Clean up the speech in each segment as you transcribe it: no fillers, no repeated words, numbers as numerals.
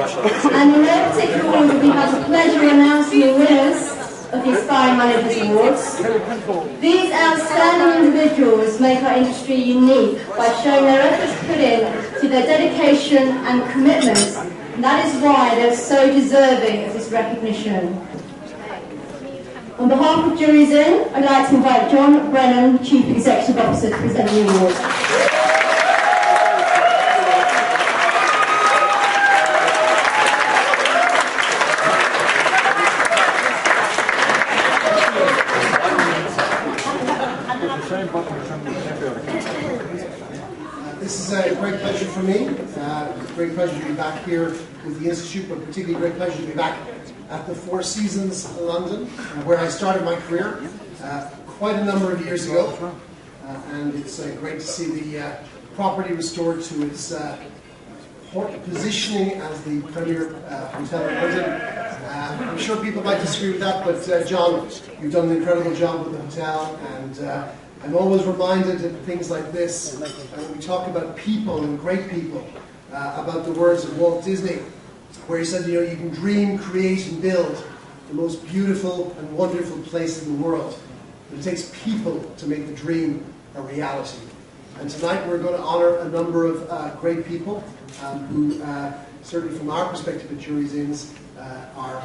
And in no particular order, we have the pleasure of announcing the winners of the Aspiring Managers Awards. These outstanding individuals make our industry unique by showing their efforts put in to their dedication and commitment. And that is why they're so deserving of this recognition. On behalf of Juries In, I'd like to invite John Brennan, Chief Executive Officer, to present the award. This is a great pleasure for me. It's a great pleasure to be back here with the Institute, but particularly a great pleasure to be back at the Four Seasons London, where I started my career quite a number of years ago. And it's great to see the property restored to its positioning as the premier hotel in London. I'm sure people might disagree with that, but John, you've done an incredible job with the hotel, and I'm always reminded of things like this, when we talk about people and great people, about the words of Walt Disney, where he said, you know, you can dream, create and build the most beautiful and wonderful place in the world, but it takes people to make the dream a reality. And tonight we're going to honour a number of great people who, certainly from our perspective at Juries In, are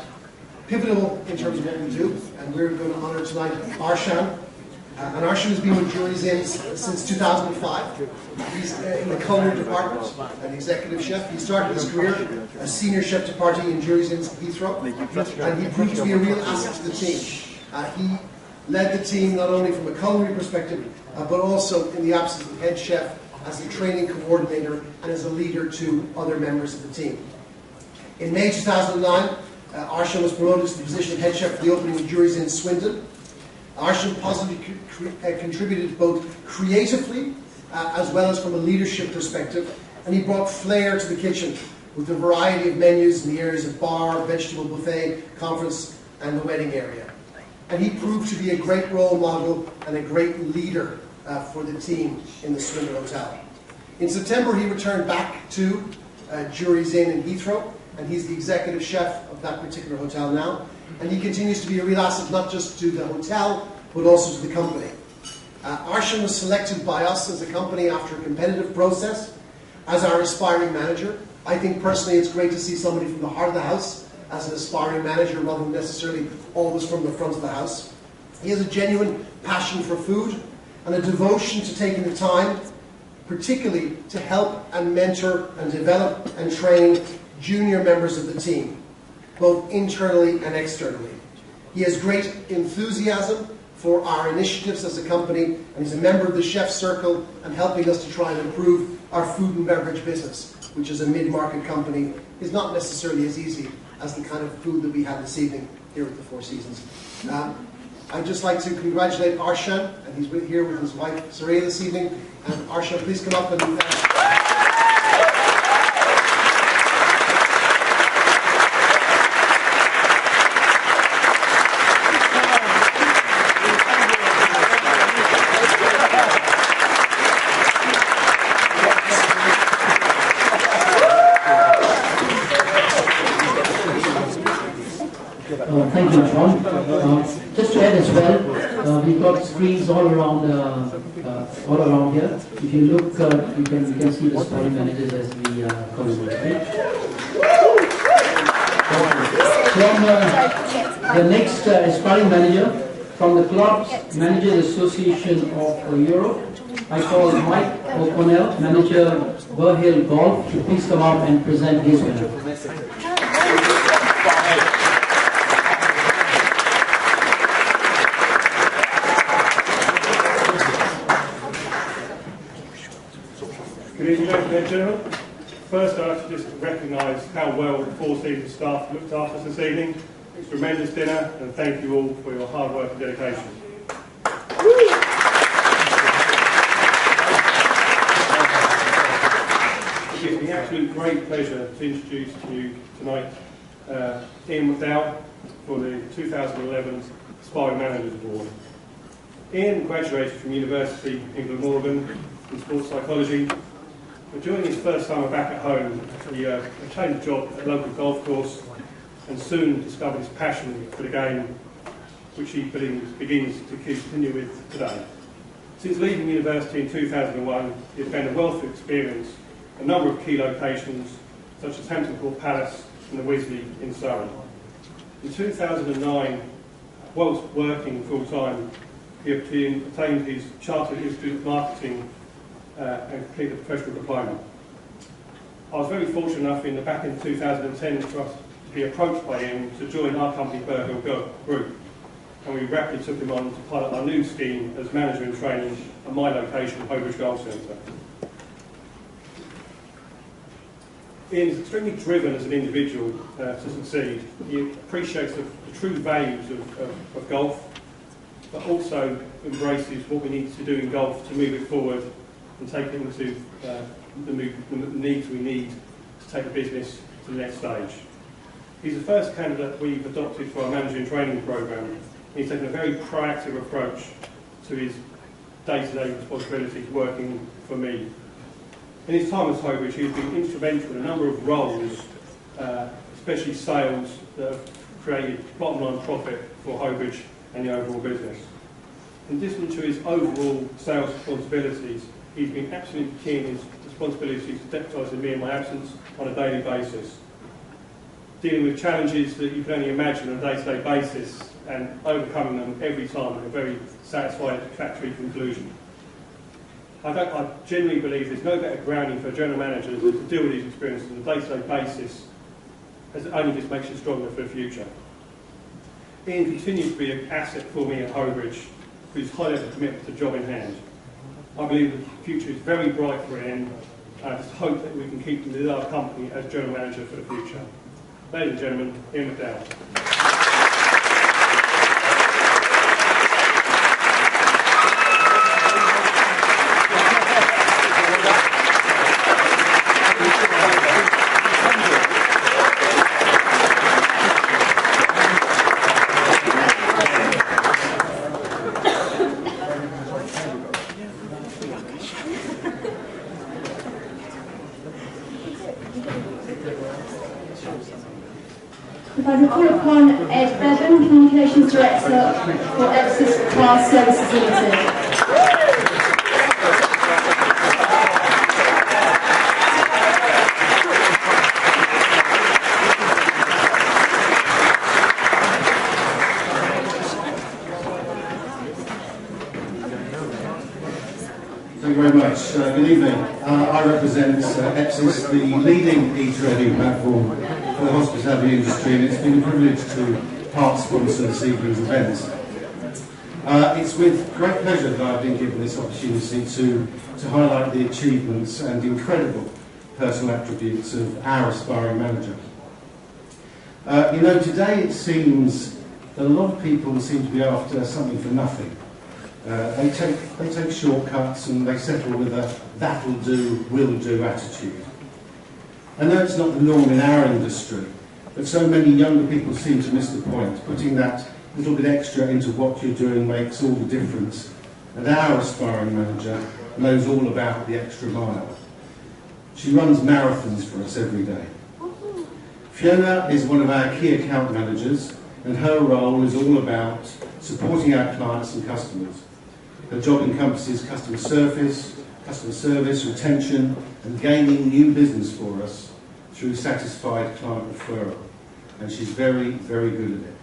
pivotal in terms of what we do. And we're going to honour tonight Arshan. And Arshan has been with Juries In since 2005. He's in the culinary department, an executive chef. He started his career as senior chef de partie in Juries In Heathrow, and he proved to be a real asset to the team. He led the team not only from a culinary perspective, but also in the absence of the head chef, as a training coordinator and as a leader to other members of the team. In May 2009, Arshan was promoted to the position of head chef for the opening of Juries In Swindon. Arshan positively contributed both creatively as well as from a leadership perspective, and he brought flair to the kitchen with a variety of menus in the areas of bar, vegetable buffet, conference and the wedding area. And he proved to be a great role model and a great leader for the team in the Swindon Hotel. In September he returned back to Juries In Heathrow, and he's the executive chef of that particular hotel now. And he continues to be a real asset not just to the hotel, but also to the company. Arshan was selected by us as a company after a competitive process as our aspiring manager. I think personally it's great to see somebody from the heart of the house as an aspiring manager rather than necessarily always from the front of the house. He has a genuine passion for food and a devotion to taking the time, particularly to help and mentor and develop and train junior members of the team, both internally and externally. He has great enthusiasm for our initiatives as a company, and he's a member of the Chef Circle and helping us to try and improve our food and beverage business, which is a mid-market company, is not necessarily as easy as the kind of food that we had this evening here at the Four Seasons. I'd just like to congratulate Arshan, and he's here with his wife Saraya this evening. And Arshan, please come up and thank you, John. Just to add as well, we've got screens all around here. If you look, you can see the aspiring managers as we come in. From the next aspiring manager from the Club Managers Association of Europe, I call Mike O'Connell, manager Burhill Golf, to please come up and present his winner. Good evening, ladies and gentlemen. First, I'd like to just recognise how well the Four Seasons staff looked after us this evening. It's a tremendous dinner, and thank you all for your hard work and dedication. It gives me absolute great pleasure to introduce to you tonight Ian McDowell for the 2011 Aspiring Managers Award. Ian graduated from University in Glamorgan in sports psychology But during his first summer back at home, he changed job at a local golf course and soon discovered his passion for the game, which he begins to continue with today. Since leaving university in 2001, he has gained a wealth of experience at a number of key locations, such as Hampton Court Palace and the Weasley in Surrey. In 2009, whilst working full-time, he obtained his Chartered Institute of Marketing and completed a professional diploma. I was very fortunate enough back in 2010 for us to be approached by him to join our company, Burhill Group, and we rapidly took him on to pilot our new scheme as manager in training at my location, Hobridge Golf Centre. Ian is extremely driven as an individual to succeed. He appreciates the true values of golf, but also embraces what we need to do in golf to move it forward and take it into the needs we need to take the business to the next stage. He's the first candidate we've adopted for our manager in training programme. He's taken a very proactive approach to his day-to-day responsibilities working for me. In his time as Hobridge, he's been instrumental in a number of roles, especially sales, that have created bottom-line profit for Hobridge and the overall business. In addition to his overall sales responsibilities, he's been absolutely keen in his responsibilities to deputising me in my absence on a daily basis, dealing with challenges that you can only imagine on a day-to-day basis and overcoming them every time in a very satisfactory conclusion. I genuinely believe there's no better grounding for a general manager than to deal with these experiences on a day-to-day basis, as it only just makes you stronger for the future. Ian continues to be an asset for me at Hobridge, with his high level of commitment to job in hand. I believe the future is very bright for Ian, and I just hope that we can keep him with our company as general manager for the future. Ladies and gentlemen, Ian McDowell. If I call upon Ed Bevan, Communications Director for Exodus Class Services Limited. Thank you very much. Good evening. I represent EPSIS, the leading e-trading platform for the hospitality industry, and it's been a privilege to part sponsor this evening's event. It's with great pleasure that I've been given this opportunity to highlight the achievements and incredible personal attributes of our aspiring manager. Today it seems that a lot of people seem to be after something for nothing. They take shortcuts and they settle with a that'll do, will do attitude. I know it's not the norm in our industry, but so many younger people seem to miss the point. Putting that little bit extra into what you're doing makes all the difference. And our aspiring manager knows all about the extra mile. She runs marathons for us every day. Fiona is one of our key account managers, and her role is all about supporting our clients and customers. Her job encompasses customer service, retention, and gaining new business for us through satisfied client referral. And she's very, very good at it.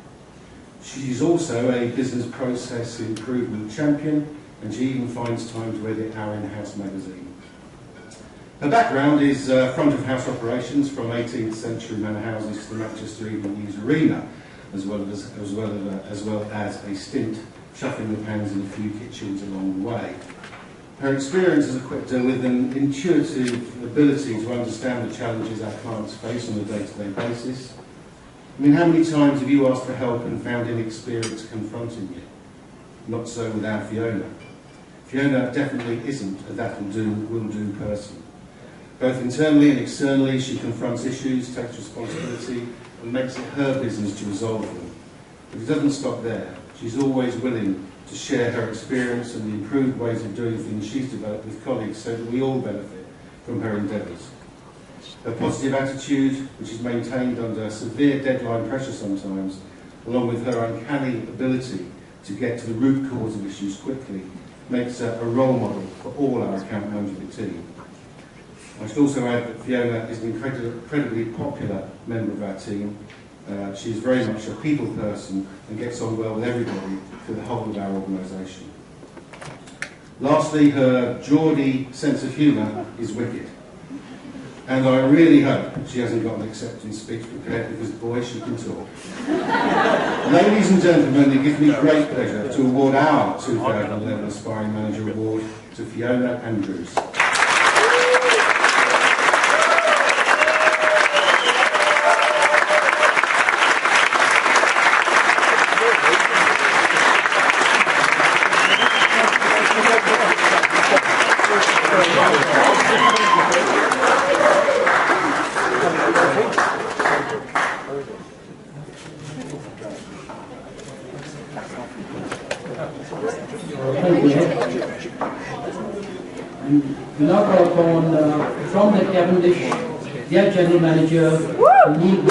She's also a business process improvement champion, and she even finds time to edit our in-house magazine. Her background is front of house operations, from 18th century manor houses to the Manchester Evening News Arena, as well as a stint shuffling the pans in a few kitchens along the way. Her experience has equipped her with an intuitive ability to understand the challenges our clients face on a day-to-day basis. I mean, how many times have you asked for help and found inexperience confronting you? Not so with our Fiona. Fiona definitely isn't a that'll do, will do person. Both internally and externally, she confronts issues, takes responsibility, and makes it her business to resolve them. But it doesn't stop there. She's always willing to share her experience and the improved ways of doing things she's developed with colleagues so that we all benefit from her endeavours. Her positive attitude, which is maintained under severe deadline pressure sometimes, along with her uncanny ability to get to the root cause of issues quickly, makes her a role model for all our account management team. I should also add that Fiona is an incredibly popular member of our team. She is very much a people person and gets on well with everybody through the whole of our organisation. Lastly, her Geordie sense of humour is wicked. And I really hope she hasn't got an acceptance speech prepared, because boy, she can talk. Ladies and gentlemen, it gives me great pleasure to award our 2011 Aspiring Manager Award to Fiona Andrews. We now call upon from the Cavendish, their General Manager, Neil.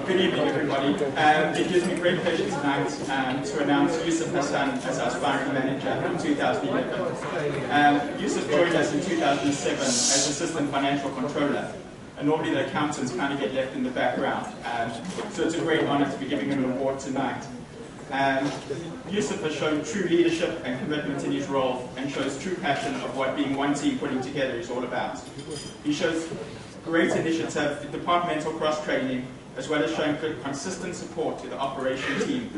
Good evening, everybody. It gives me great pleasure tonight to announce Yusuf Hassan as our Aspiring Manager in 2011. Yusuf joined us in 2007 as Assistant Financial Controller. And normally the accountants kind of get left in the background. So it's a great honour to be giving him an award tonight. Yusuf has shown true leadership and commitment in his role, and shows true passion of what being one team putting together is all about. He shows great initiative, departmental cross-training, as well as showing consistent support to the operation team,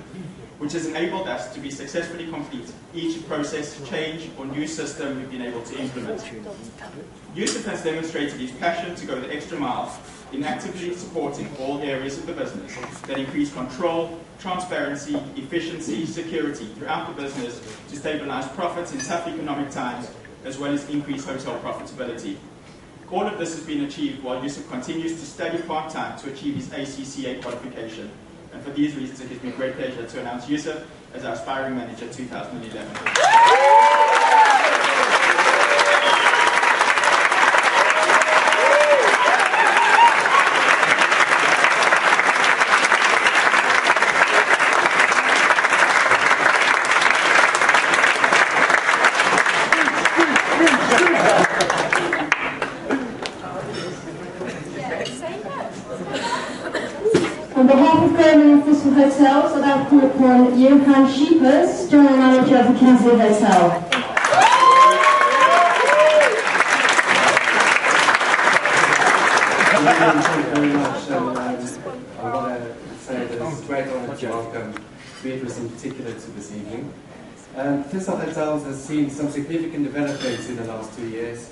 which has enabled us to be successfully complete each process, change, or new system we've been able to implement. Yusuf has demonstrated his passion to go the extra mile in actively supporting all areas of the business that increase control, transparency, efficiency, security throughout the business to stabilize profits in tough economic times, as well as increase hotel profitability. All of this has been achieved while Yusuf continues to study part-time to achieve his ACCA qualification. And for these reasons, it gives me great pleasure to announce Yusuf as our Aspiring Manager 2011. On behalf of Graham Thistle Hotels, I'd like to call upon Johan Schiepers, General Manager of the Kingsley Hotel. Thank you very much. I want to say that it's a great honour to welcome Beatrice in particular to this evening. Thistle Hotels has seen some significant developments in the last 2 years.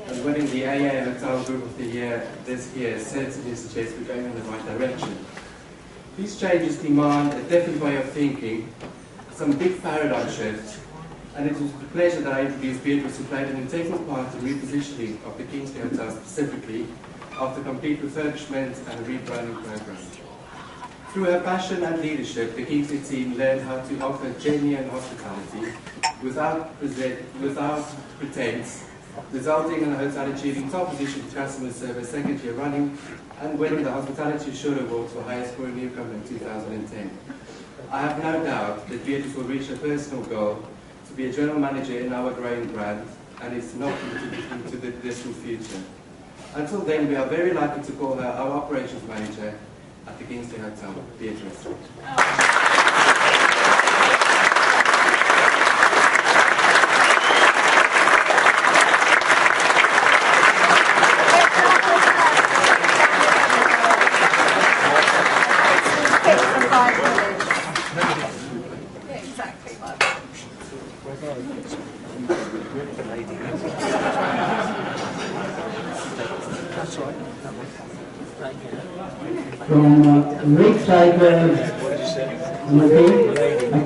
And winning the AA Hotel Group of the Year this year certainly suggests we're going in the right direction. These changes demand a different way of thinking, some big paradigm shifts, and it is with pleasure that I introduce Beatrice, who played an integral part in repositioning of the Kingsley Hotel specifically after complete refurbishment and rebranding program. Through her passion and leadership, the Kingsley team learned how to offer genuine hospitality without pretense, resulting in the hotel achieving top position in customer service second year running and winning the Hospitality Assured Award for highest scoring newcomer in 2010. I have no doubt that Beatrice will reach her personal goal to be a general manager in our growing brand, and is not into the distant future. Until then, we are very lucky to call her our operations manager at the Kingsley Hotel, Beatrice. From Lakeside, I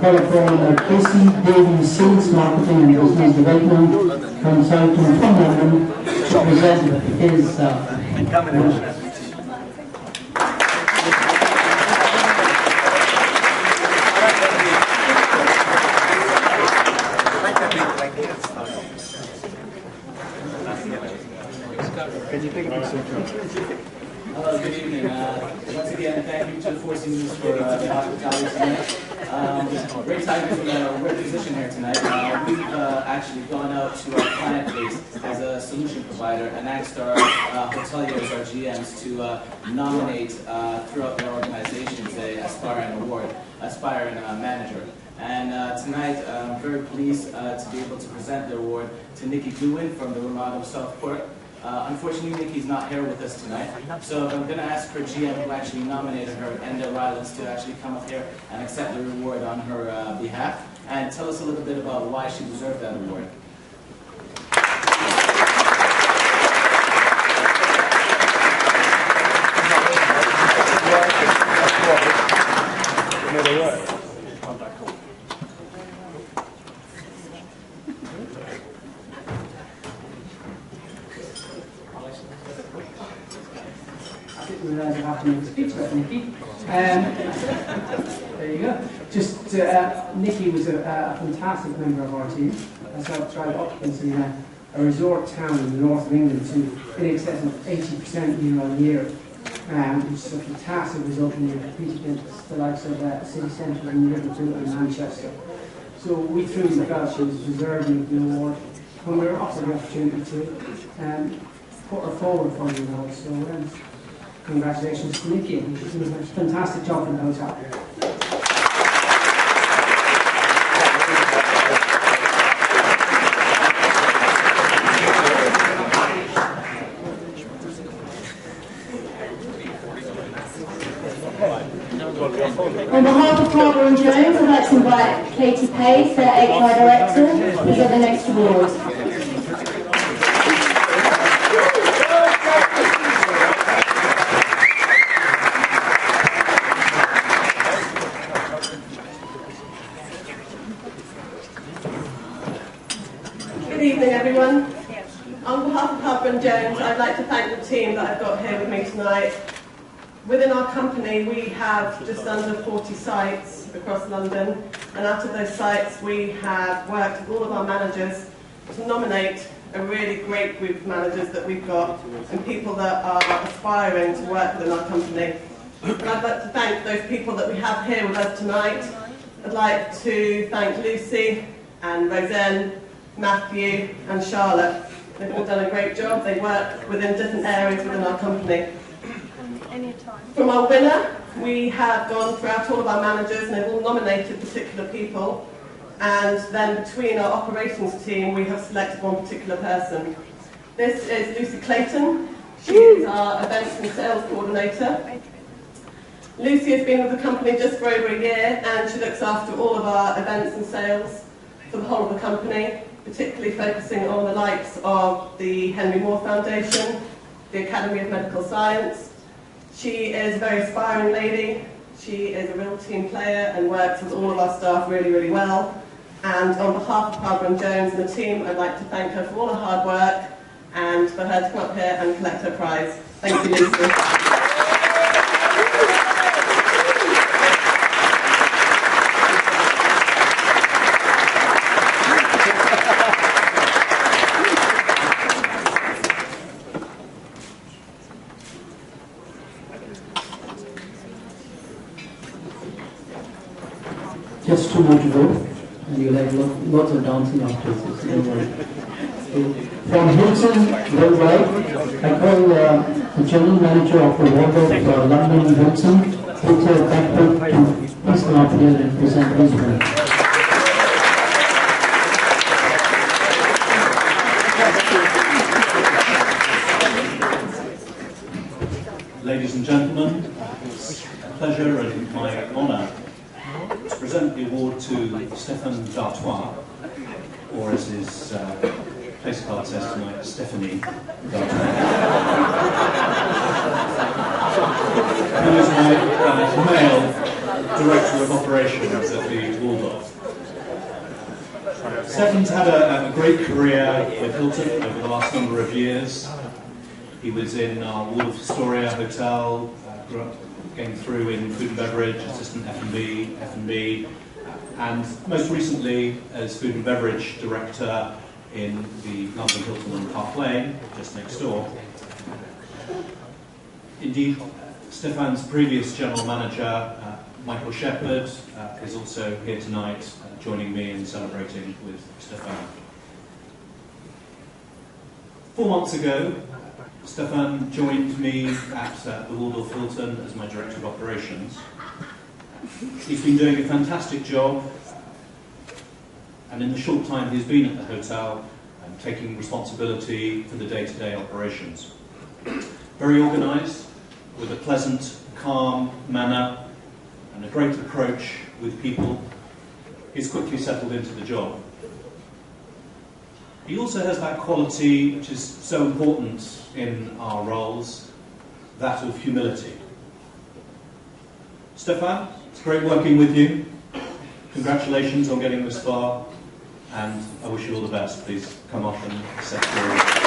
call upon Casey Davies, Sales Marketing and Business Development Consultant from London, to present his Hello, good evening. Once again, thank you to the Four Seasons for the hospitality tonight. Great time to be in a rare position here tonight. We've actually gone out to our client base as a solution provider and asked our hoteliers, our GMs, to nominate throughout their organizations a aspiring manager. And tonight, I'm very pleased to be able to present the award to Nikki Dewin from the Ramada of Southport. Unfortunately, Nikki's not here with us tonight, so I'm going to ask her GM who actually nominated her, Enda Rylands, to actually come up here and accept the reward on her behalf and tell us a little bit about why she deserved that award. There you go. Nikki was a fantastic member of our team. Has helped drive occupancy in a resort town in the north of England to in excess of 80% year on year, which is a fantastic result when you compete against the likes of City Centre and Liverpool and Manchester. So we truly felt she was deserving of the award when we were offered the opportunity to put her forward for the award. So congratulations to Nikki. She's doing a fantastic job in the hotel. On behalf of Harbour and Jones, I'd like to invite Katie Pace, their HR Director, to present the next award. Good evening, everyone. On behalf of Harbour and Jones, I'd like to thank the team that I've got here with me tonight. Within our company, we have just under 40 sites across London, and out of those sites, we have worked with all of our managers to nominate a really great group of managers that we've got, and people that are aspiring to work within our company. And I'd like to thank those people that we have here with us tonight. I'd like to thank Lucy and Roseanne, Matthew and Charlotte. They've all done a great job. They work within different areas within our company. From our winner, we have gone throughout all of our managers and they've all nominated particular people, and then between our operations team we have selected one particular person. This is Lucy Clayton. She is our events and sales coordinator. Lucy has been with the company just for over a year and she looks after all of our events and sales for the whole of the company, particularly focusing on the likes of the Henry Moore Foundation, the Academy of Medical Science. She is a very aspiring lady. She is a real team player and works with all of our staff really, really well. And on behalf of Harbour and Jones and the team, I'd like to thank her for all her hard work and for her to come up here and collect her prize. Thank you, Lucy. Just 2 more to go, and you'll have lots of dancing afterwards, so don't worry. From Hilton Worldwide, I call the General Manager of the Waldorf London Hilton, Peter Beckford, to please come up here and present his work. Ladies and gentlemen, it's a pleasure and my honour to present the award to Stéphane Dartois, or as his place card says tonight, Stephanie Dartois, who is my male Director of Operations at the Waldorf. Stéphane's had a great career with Hilton over the last number of years. He was in our Waldorf Astoria Hotel, grew up, came through in food and beverage, assistant F&B, and most recently as Food and Beverage Director in the London Hilton on Park Lane, just next door. Indeed, Stefan's previous General Manager, Michael Shepherd, is also here tonight, joining me in celebrating with Stefan. 4 months ago, Stefan joined me at the Waldorf Hilton as my Director of Operations. He's been doing a fantastic job, and in the short time he's been at the hotel, taking responsibility for the day-to-day operations. Very organised, with a pleasant, calm manner, and a great approach with people. He's quickly settled into the job. He also has that quality which is so important in our roles, that of humility. Stefan, it's great working with you. Congratulations on getting this far, and I wish you all the best. Please come up and accept your...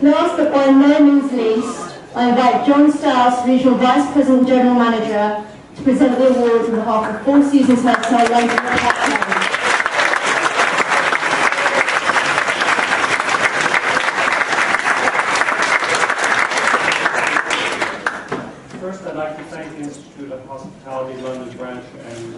Last but by no means least, I invite John Stiles, Regional Vice President General Manager, to present the awards on behalf of Four Seasons Hotel London. First, I'd like to thank the Institute of Hospitality London branch and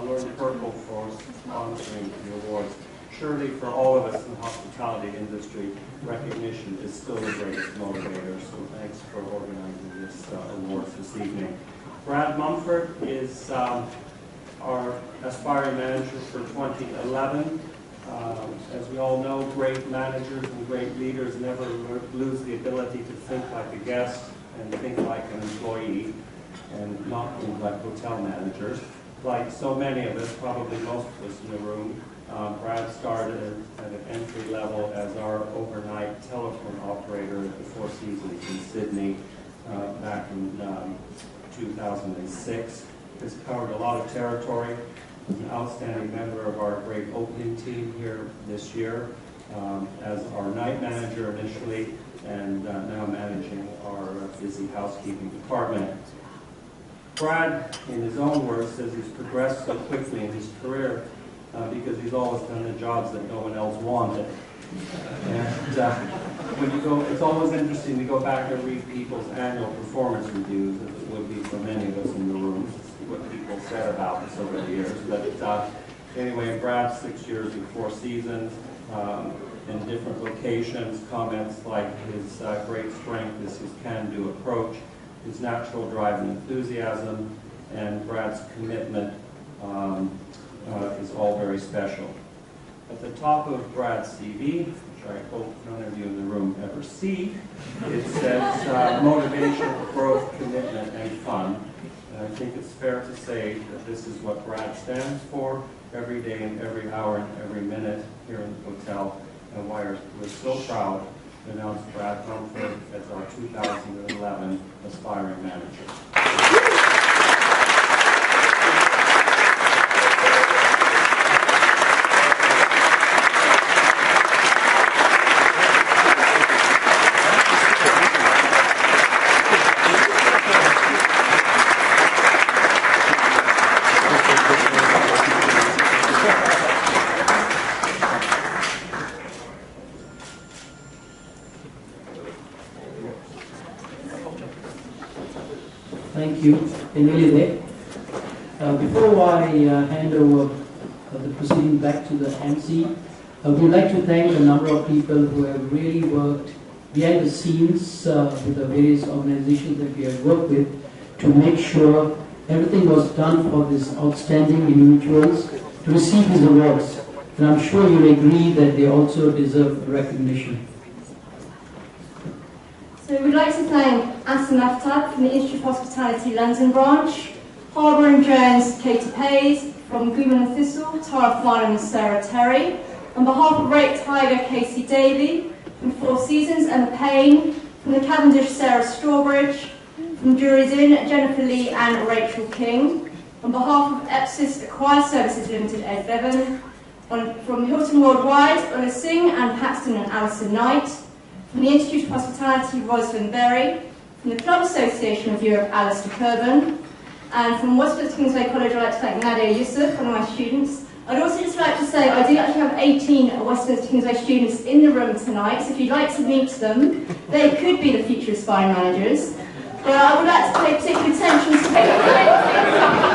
Lord Purple for sponsoring the awards. Surely for all of us in the hospitality industry, recognition is still the greatest motivator, so thanks for organizing this awards this evening. Brad Mumford is our aspiring manager for 2011. As we all know, great managers and great leaders never lose the ability to think like a guest and think like an employee and not think like hotel managers. Like so many of us, probably most of us in the room, Brad started at an entry level as our overnight telephone operator at the Four Seasons in Sydney back in 2006. Has covered a lot of territory. He's an outstanding member of our great opening team here this year as our night manager initially, and now managing our busy housekeeping department. Brad, in his own words, says he's progressed so quickly in his career because he's always done the jobs that no one else wanted. And when you go, it's always interesting to go back and read people's annual performance reviews, as it would be for many of us in the room, to see what people said about us over the years. But anyway, Brad's 6 years in Four Seasons, in different locations, comments like his great strength is his can-do approach, his natural drive and enthusiasm, and Brad's commitment is all very special. At the top of Brad's CV, which I hope none of you in the room ever see, it says motivation, growth, commitment, and fun. And I think it's fair to say that this is what Brad stands for every day and every hour and every minute here in the hotel, and why we're so proud to announce Brad Mumford as our 2011 Aspiring Manager. Thank you. We're nearly there. Before I hand over the proceeding back to the MC, we'd like to thank a number of people who have really worked behind the scenes with the various organizations that we have worked with to make sure everything was done for these outstanding individuals to receive these awards. And I'm sure you'll agree that they also deserve recognition. So we'd like to thank Asam Aftab from the Institute of Hospitality London branch, Harbour and Jones, Katie Pays, from Goodman and Thistle, Tara Farnham and Sarah Terry, on behalf of Great Tiger, Casey Davey, From Four Seasons, Emma Payne. From the Cavendish, Sarah Strawbridge. From Jury's Inn, Jennifer Lee and Rachel King. On behalf of Epsis Choir Services Limited, Ed Bevan. From Hilton Worldwide, Ulla Singh and Paxton and Alison Knight. From the Institute of Hospitality, Rosalind Berry. From the Club Association of Europe, Alistair Kerban. And from Westminster Kingsway College, I'd like to thank Nadia Yusuf, one of my students. I'd also just like to say I do actually have 18 Westminster Kingsway students in the room tonight, so if you'd like to meet them, they could be the future aspiring managers. But I would like to pay particular attention to